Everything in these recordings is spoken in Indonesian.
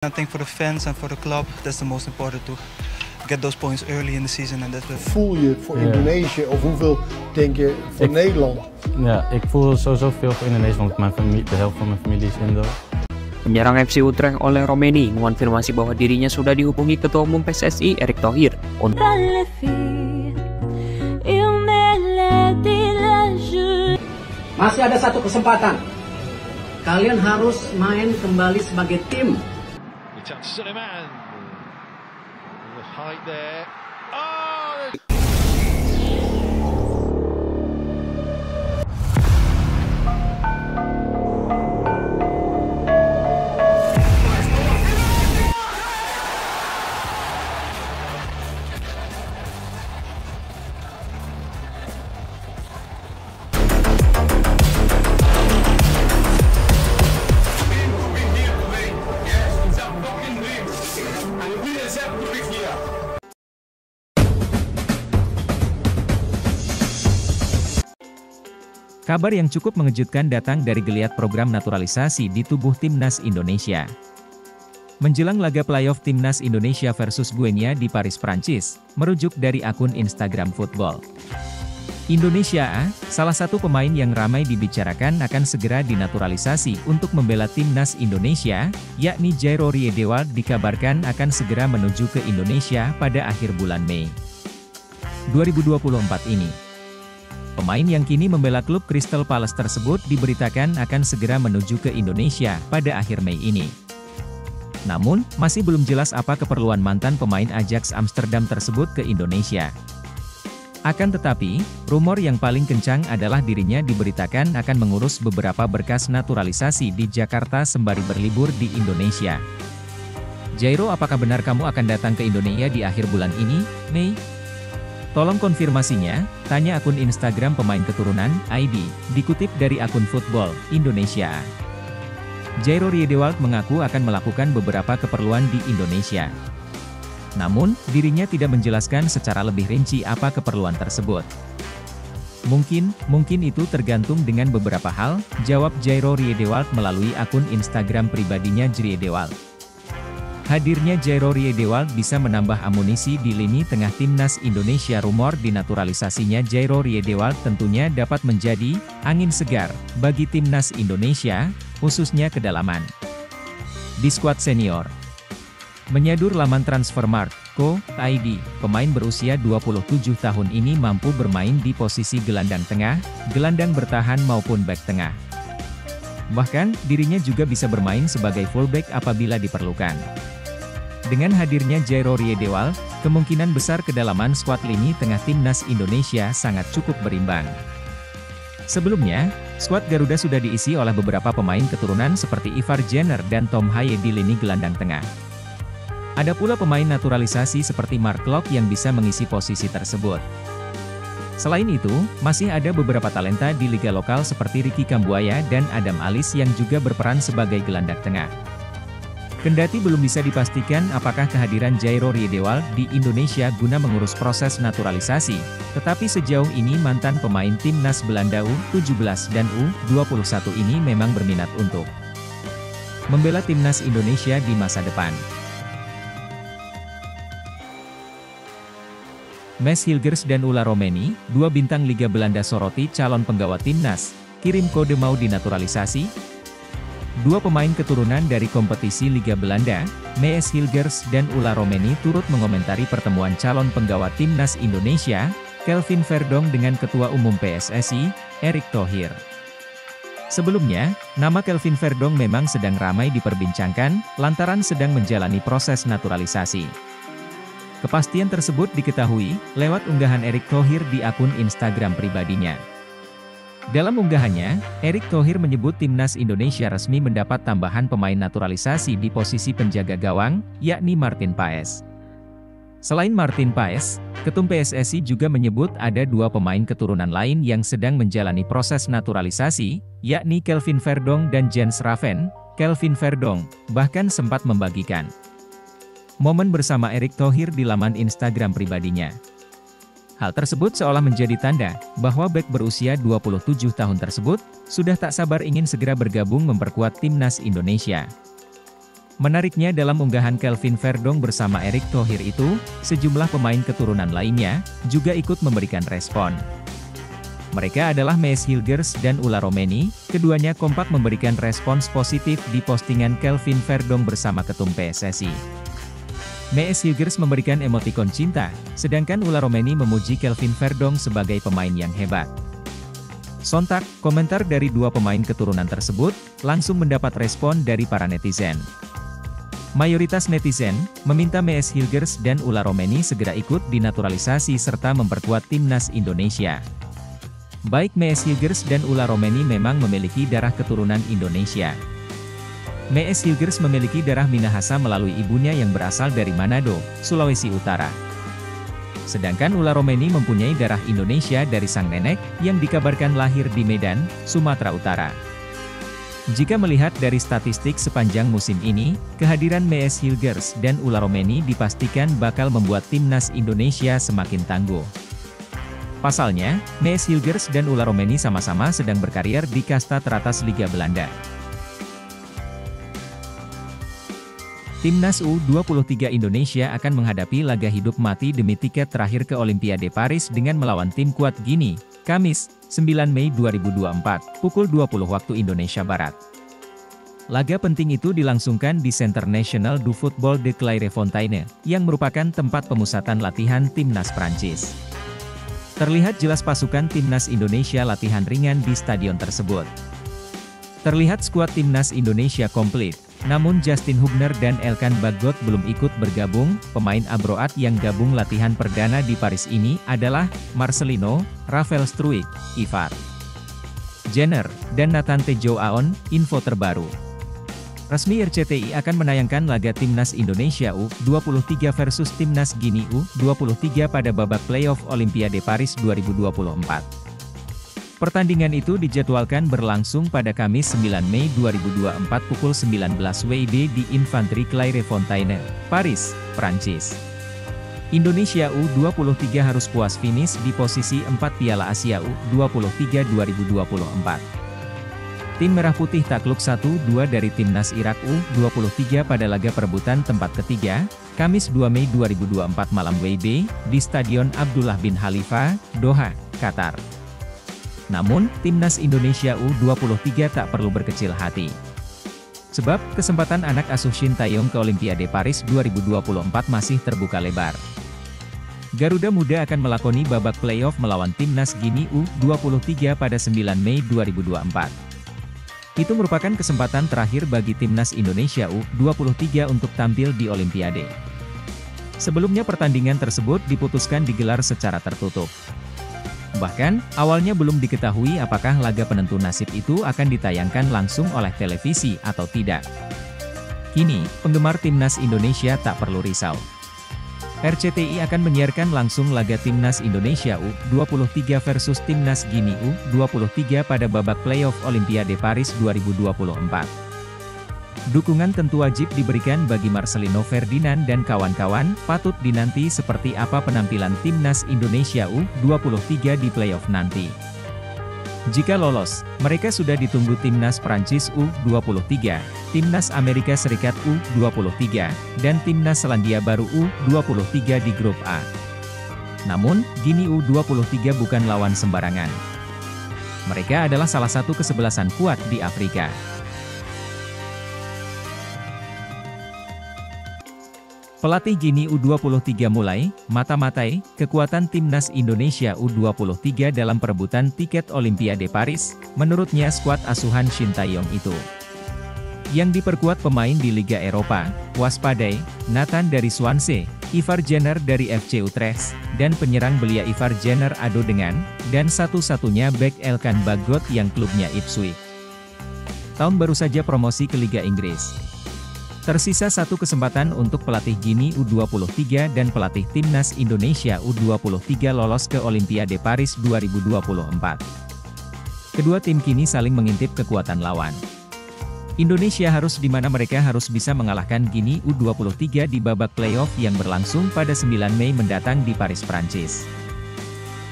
I think for the fans and for the club, that's the most important to get those points early in the season. And that's voel je voor Indonesië of hoeveel denk je voor Nederland? Ja, ik voel sowieso veel voor Indonesië, want de helft van mijn familie is Indo. Penyerang FC Utrecht Oleh Romeni mengonfirmasi bahwa dirinya sudah dihubungi Ketua Umum PSSI Erick Thohir untuk masih ada satu kesempatan. Kalian harus main kembali sebagai tim. Suleiman, the height there. Kabar yang cukup mengejutkan datang dari geliat program naturalisasi di tubuh Timnas Indonesia. Menjelang laga playoff Timnas Indonesia versus Guinea di Paris, Prancis, merujuk dari akun Instagram Football Indonesia, salah satu pemain yang ramai dibicarakan akan segera dinaturalisasi untuk membela Timnas Indonesia, yakni Jairo Riedewald dikabarkan akan segera menuju ke Indonesia pada akhir bulan Mei 2024 ini. Pemain yang kini membela klub Crystal Palace tersebut diberitakan akan segera menuju ke Indonesia pada akhir Mei ini. Namun, masih belum jelas apa keperluan mantan pemain Ajax Amsterdam tersebut ke Indonesia. Akan tetapi, rumor yang paling kencang adalah dirinya diberitakan akan mengurus beberapa berkas naturalisasi di Jakarta sembari berlibur di Indonesia. Jairo, apakah benar kamu akan datang ke Indonesia di akhir bulan ini, Mei? Tolong konfirmasinya, tanya akun Instagram pemain keturunan, ID, dikutip dari akun Football Indonesia. Jairo Riedewald mengaku akan melakukan beberapa keperluan di Indonesia. Namun, dirinya tidak menjelaskan secara lebih rinci apa keperluan tersebut. Mungkin itu tergantung dengan beberapa hal, jawab Jairo Riedewald melalui akun Instagram pribadinya Riedewald. Hadirnya Jairo Riedewald bisa menambah amunisi di lini tengah Timnas Indonesia. Rumor dinaturalisasinya Jairo Riedewald tentunya dapat menjadi angin segar bagi Timnas Indonesia, khususnya kedalaman di skuad senior. Menyadur laman Transfermarkt.co.id, pemain berusia 27 tahun ini mampu bermain di posisi gelandang tengah, gelandang bertahan maupun bek tengah. Bahkan, dirinya juga bisa bermain sebagai fullback apabila diperlukan. Dengan hadirnya Jairo Riedewald, kemungkinan besar kedalaman skuad lini tengah Timnas Indonesia sangat cukup berimbang. Sebelumnya, skuad Garuda sudah diisi oleh beberapa pemain keturunan seperti Ivar Jenner dan Tom Haye di lini gelandang tengah. Ada pula pemain naturalisasi seperti Mark Klok yang bisa mengisi posisi tersebut. Selain itu, masih ada beberapa talenta di liga lokal seperti Ricky Kambuaya dan Adam Alis yang juga berperan sebagai gelandang tengah. Kendati belum bisa dipastikan apakah kehadiran Jairo Riedewald di Indonesia guna mengurus proses naturalisasi, tetapi sejauh ini mantan pemain Timnas Belanda U17 dan U21 ini memang berminat untuk membela Timnas Indonesia di masa depan. Mads Hilgers dan Ola Romeni, dua bintang Liga Belanda soroti calon penggawa Timnas, kirim kode mau dinaturalisasi. Dua pemain keturunan dari kompetisi Liga Belanda, Mads Hilgers dan Ola Romeni turut mengomentari pertemuan calon penggawa Timnas Indonesia, Kelvin Verdonk dengan Ketua Umum PSSI, Erick Thohir. Sebelumnya, nama Kelvin Verdonk memang sedang ramai diperbincangkan, lantaran sedang menjalani proses naturalisasi. Kepastian tersebut diketahui lewat unggahan Erick Thohir di akun Instagram pribadinya. Dalam unggahannya, Erick Thohir menyebut Timnas Indonesia resmi mendapat tambahan pemain naturalisasi di posisi penjaga gawang, yakni Martin Paes. Selain Martin Paes, Ketum PSSI juga menyebut ada dua pemain keturunan lain yang sedang menjalani proses naturalisasi, yakni Kelvin Verdonk dan Jens Raven. Kelvin Verdonk bahkan sempat membagikan momen bersama Erick Thohir di laman Instagram pribadinya. Hal tersebut seolah menjadi tanda bahwa bek berusia 27 tahun tersebut sudah tak sabar ingin segera bergabung memperkuat Timnas Indonesia. Menariknya dalam unggahan Kelvin Verdong bersama Erick Thohir itu, sejumlah pemain keturunan lainnya, juga ikut memberikan respon. Mereka adalah Mees Hilgers dan Ulla Romeni, keduanya kompak memberikan respons positif di postingan Kelvin Verdong bersama Ketum PSSI. Mees Hilgers memberikan emotikon cinta, sedangkan Ulla Romeni memuji Kelvin Verdong sebagai pemain yang hebat. Sontak, komentar dari dua pemain keturunan tersebut, langsung mendapat respon dari para netizen. Mayoritas netizen, meminta Mees Hilgers dan Ulla Romeni segera ikut dinaturalisasi serta memperkuat timnas Indonesia. Baik Mees Hilgers dan Ulla Romeni memang memiliki darah keturunan Indonesia. Mees Hilgers memiliki darah Minahasa melalui ibunya yang berasal dari Manado, Sulawesi Utara. Sedangkan Ulla Romeni mempunyai darah Indonesia dari sang nenek, yang dikabarkan lahir di Medan, Sumatera Utara. Jika melihat dari statistik sepanjang musim ini, kehadiran Mees Hilgers dan Ulla Romeni dipastikan bakal membuat timnas Indonesia semakin tangguh. Pasalnya, Mees Hilgers dan Ulla Romeni sama-sama sedang berkarir di kasta teratas Liga Belanda. Timnas U23 Indonesia akan menghadapi laga hidup mati demi tiket terakhir ke Olimpiade Paris dengan melawan tim kuat Guinea, Kamis, 9 Mei 2024, pukul 20 waktu Indonesia Barat. Laga penting itu dilangsungkan di Centre National du Football de Clairefontaine, yang merupakan tempat pemusatan latihan timnas Prancis. Terlihat jelas pasukan timnas Indonesia latihan ringan di stadion tersebut. Terlihat skuad timnas Indonesia komplit. Namun Justin Hubner dan Elkan Bagot belum ikut bergabung. Pemain Abroad yang gabung latihan perdana di Paris ini adalah Marcelino, Rafael Struijk, Ivar Jenner, dan Nathan Tejo Aon. Info terbaru. Resmi RCTI akan menayangkan laga Timnas Indonesia U23 versus Timnas Guinea U23 pada babak playoff Olimpiade Paris 2024. Pertandingan itu dijadwalkan berlangsung pada Kamis 9 Mei 2024 pukul 19 WIB di Infantry Clairefontaine, Paris, Prancis. Indonesia U23 harus puas finish di posisi 4 Piala Asia U23 2024. Tim Merah Putih takluk 1-2 dari Timnas Irak U23 pada laga perebutan tempat ketiga, Kamis 2 Mei 2024 malam WIB, di Stadion Abdullah bin Khalifa, Doha, Qatar. Namun, Timnas Indonesia U23 tak perlu berkecil hati. Sebab, kesempatan anak asuh Shin Taeyong ke Olimpiade Paris 2024 masih terbuka lebar. Garuda Muda akan melakoni babak playoff melawan Timnas Guinea U23 pada 9 Mei 2024. Itu merupakan kesempatan terakhir bagi Timnas Indonesia U23 untuk tampil di Olimpiade. Sebelumnya pertandingan tersebut diputuskan digelar secara tertutup. Bahkan, awalnya belum diketahui apakah laga penentu nasib itu akan ditayangkan langsung oleh televisi atau tidak. Kini, penggemar Timnas Indonesia tak perlu risau. RCTI akan menyiarkan langsung laga Timnas Indonesia U23 versus Timnas Guinea U23 pada babak playoff Olimpiade Paris 2024. Dukungan tentu wajib diberikan bagi Marcelino Ferdinand dan kawan-kawan. Patut dinanti seperti apa penampilan Timnas Indonesia U23 di playoff nanti. Jika lolos, mereka sudah ditunggu Timnas Prancis U23, Timnas Amerika Serikat U23, dan Timnas Selandia Baru U23 di grup A. Namun, Guinea U23 bukan lawan sembarangan. Mereka adalah salah satu kesebelasan kuat di Afrika. Pelatih Guinea U23 mulai mata-matai kekuatan Timnas Indonesia U23 dalam perebutan tiket Olimpiade Paris. Menurutnya skuad asuhan Shin Taeyong itu, yang diperkuat pemain di Liga Eropa, waspadai Nathan dari Swansea, Ivar Jenner dari FC Utrecht, dan penyerang belia Ivar Jenner ado dengan, dan satu-satunya bek Elkan Bagot yang klubnya Ipswich Town baru saja promosi ke Liga Inggris. Tersisa satu kesempatan untuk pelatih Guinea U23 dan pelatih Timnas Indonesia U23 lolos ke Olimpiade Paris 2024. Kedua tim kini saling mengintip kekuatan lawan. Indonesia harus di mana mereka harus bisa mengalahkan Guinea U23 di babak playoff yang berlangsung pada 9 Mei mendatang di Paris, Prancis.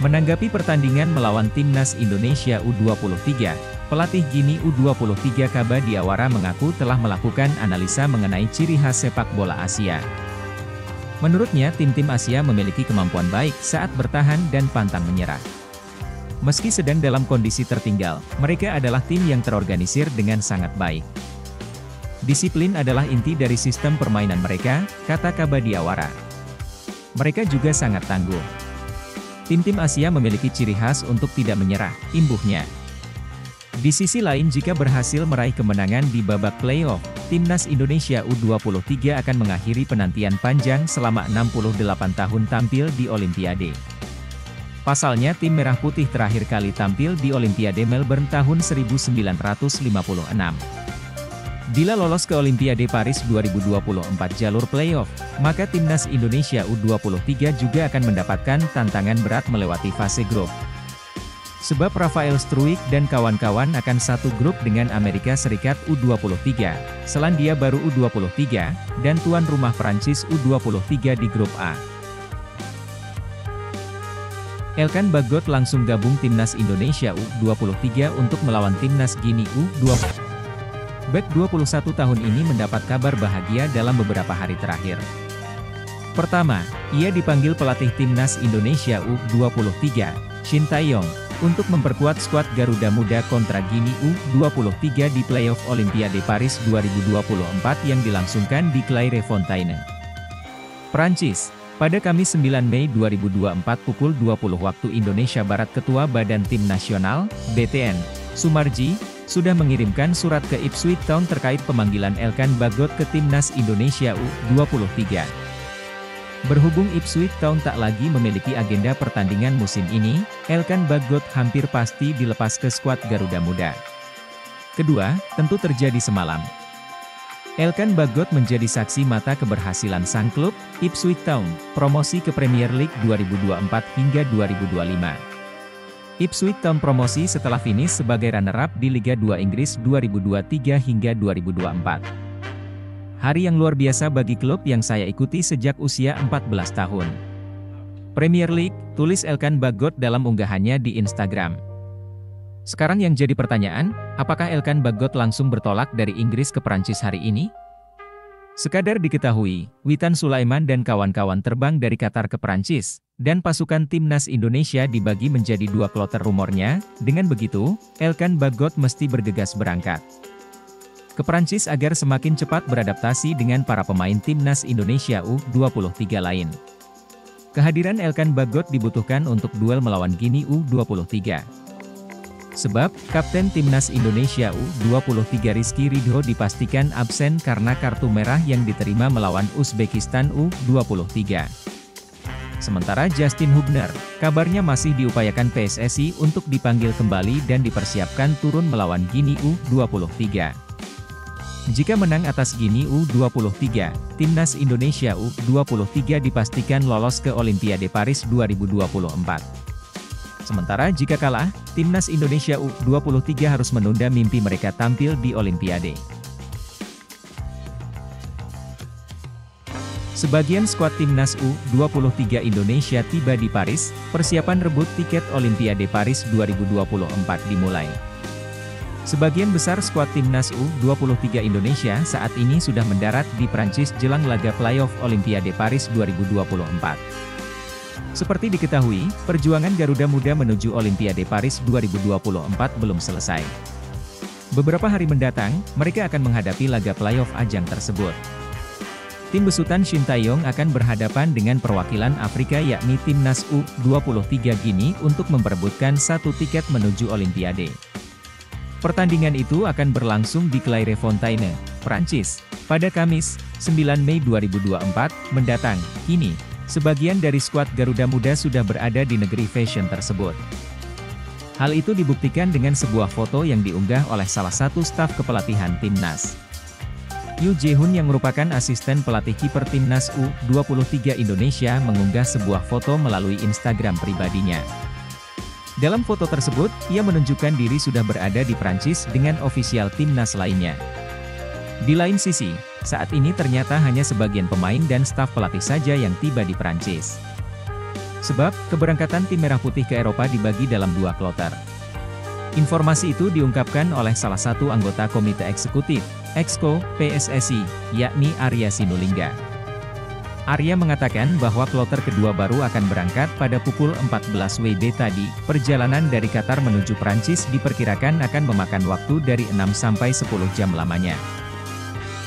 Menanggapi pertandingan melawan Timnas Indonesia U23, pelatih Gini U23 Kaba Diawara mengaku telah melakukan analisa mengenai ciri khas sepak bola Asia. Menurutnya, tim-tim Asia memiliki kemampuan baik saat bertahan dan pantang menyerah. Meski sedang dalam kondisi tertinggal, mereka adalah tim yang terorganisir dengan sangat baik. Disiplin adalah inti dari sistem permainan mereka, kata Kaba Diawara. Mereka juga sangat tangguh. Tim-tim Asia memiliki ciri khas untuk tidak menyerah, imbuhnya. Di sisi lain, jika berhasil meraih kemenangan di babak playoff, Timnas Indonesia U23 akan mengakhiri penantian panjang selama 68 tahun tampil di Olimpiade. Pasalnya, tim Merah Putih terakhir kali tampil di Olimpiade Melbourne tahun 1956. Bila lolos ke Olimpiade Paris 2024 jalur playoff, maka Timnas Indonesia U23 juga akan mendapatkan tantangan berat melewati fase grup. Sebab Rafael Struijk dan kawan-kawan akan satu grup dengan Amerika Serikat U23, Selandia Baru U23, dan tuan rumah Prancis U23 di grup A. Elkan Bagot langsung gabung Timnas Indonesia U23 untuk melawan Timnas Gini U23. Bek 21 tahun ini mendapat kabar bahagia dalam beberapa hari terakhir. Pertama, ia dipanggil pelatih Timnas Indonesia U23, Shin Tae-yong, untuk memperkuat skuad Garuda Muda kontra Gini U23 di playoff Olimpiade Paris 2024 yang dilangsungkan di Clairefontaine, Prancis. Pada Kamis 9 Mei 2024 pukul 20 waktu Indonesia Barat, Ketua Badan Tim Nasional, BTN, Sumarji, sudah mengirimkan surat ke Ipswich Town terkait pemanggilan Elkan Bagot ke Timnas Indonesia U23. Berhubung Ipswich Town tak lagi memiliki agenda pertandingan musim ini, Elkan Bagot hampir pasti dilepas ke skuad Garuda Muda. Kedua, tentu terjadi semalam. Elkan Bagot menjadi saksi mata keberhasilan sang klub, Ipswich Town, promosi ke Premier League 2024 hingga 2025. Ipswich Town promosi setelah finish sebagai runner-up di Liga 2 Inggris 2023 hingga 2024. Hari yang luar biasa bagi klub yang saya ikuti sejak usia 14 tahun. Premier League, tulis Elkan Bagot dalam unggahannya di Instagram. Sekarang yang jadi pertanyaan, apakah Elkan Bagot langsung bertolak dari Inggris ke Prancis hari ini? Sekadar diketahui, Witan Sulaiman dan kawan-kawan terbang dari Qatar ke Prancis, dan pasukan Timnas Indonesia dibagi menjadi dua kloter rumornya. Dengan begitu, Elkan Bagot mesti bergegas berangkat ke Prancis agar semakin cepat beradaptasi dengan para pemain Timnas Indonesia U23 lain. Kehadiran Elkan Bagot dibutuhkan untuk duel melawan Gini U23. Sebab, Kapten Timnas Indonesia U23 Rizky Ridho dipastikan absen karena kartu merah yang diterima melawan Uzbekistan U23. Sementara Justin Hubner, kabarnya masih diupayakan PSSI untuk dipanggil kembali dan dipersiapkan turun melawan Gini U23. Jika menang atas Gini U23, Timnas Indonesia U23 dipastikan lolos ke Olimpiade Paris 2024. Sementara jika kalah, Timnas Indonesia U23 harus menunda mimpi mereka tampil di Olimpiade. Sebagian skuad Timnas U23 Indonesia tiba di Paris, persiapan rebut tiket Olimpiade Paris 2024 dimulai. Sebagian besar skuad Timnas U23 Indonesia saat ini sudah mendarat di Prancis jelang laga playoff Olimpiade Paris 2024. Seperti diketahui, perjuangan Garuda Muda menuju Olimpiade Paris 2024 belum selesai. Beberapa hari mendatang, mereka akan menghadapi laga playoff ajang tersebut. Tim besutan Shin Tae-yong akan berhadapan dengan perwakilan Afrika yakni Timnas U23 Gini untuk memperebutkan satu tiket menuju Olimpiade. Pertandingan itu akan berlangsung di Clairefontaine, Prancis, pada Kamis, 9 Mei 2024, mendatang. Kini, sebagian dari skuad Garuda Muda sudah berada di negeri fashion tersebut. Hal itu dibuktikan dengan sebuah foto yang diunggah oleh salah satu staf kepelatihan Timnas. Yoo Jae-hoon yang merupakan asisten pelatih kiper Timnas U23 Indonesia mengunggah sebuah foto melalui Instagram pribadinya. Dalam foto tersebut, ia menunjukkan diri sudah berada di Prancis dengan ofisial Timnas lainnya. Di lain sisi, saat ini ternyata hanya sebagian pemain dan staf pelatih saja yang tiba di Informasi itu diungkapkan oleh salah satu anggota Komite Eksekutif, Exco, PSSI, yakni Arya Sinulinga. Arya mengatakan bahwa kloter kedua baru akan berangkat pada pukul 14 WIB tadi. Perjalanan dari Qatar menuju Prancis diperkirakan akan memakan waktu dari 6 sampai 10 jam lamanya.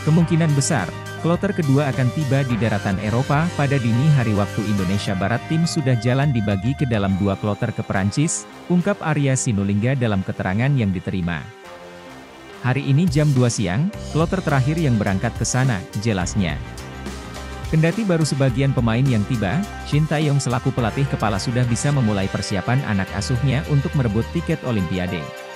Kemungkinan besar, kloter kedua akan tiba di daratan Eropa pada dini hari waktu Indonesia Barat. Tim sudah jalan dibagi ke dalam 2 kloter ke Perancis, ungkap Arya Sinulinga dalam keterangan yang diterima. Hari ini jam 2 siang, kloter terakhir yang berangkat ke sana, jelasnya. Kendati baru sebagian pemain yang tiba, Shin Tae-yong selaku pelatih kepala sudah bisa memulai persiapan anak asuhnya untuk merebut tiket Olimpiade.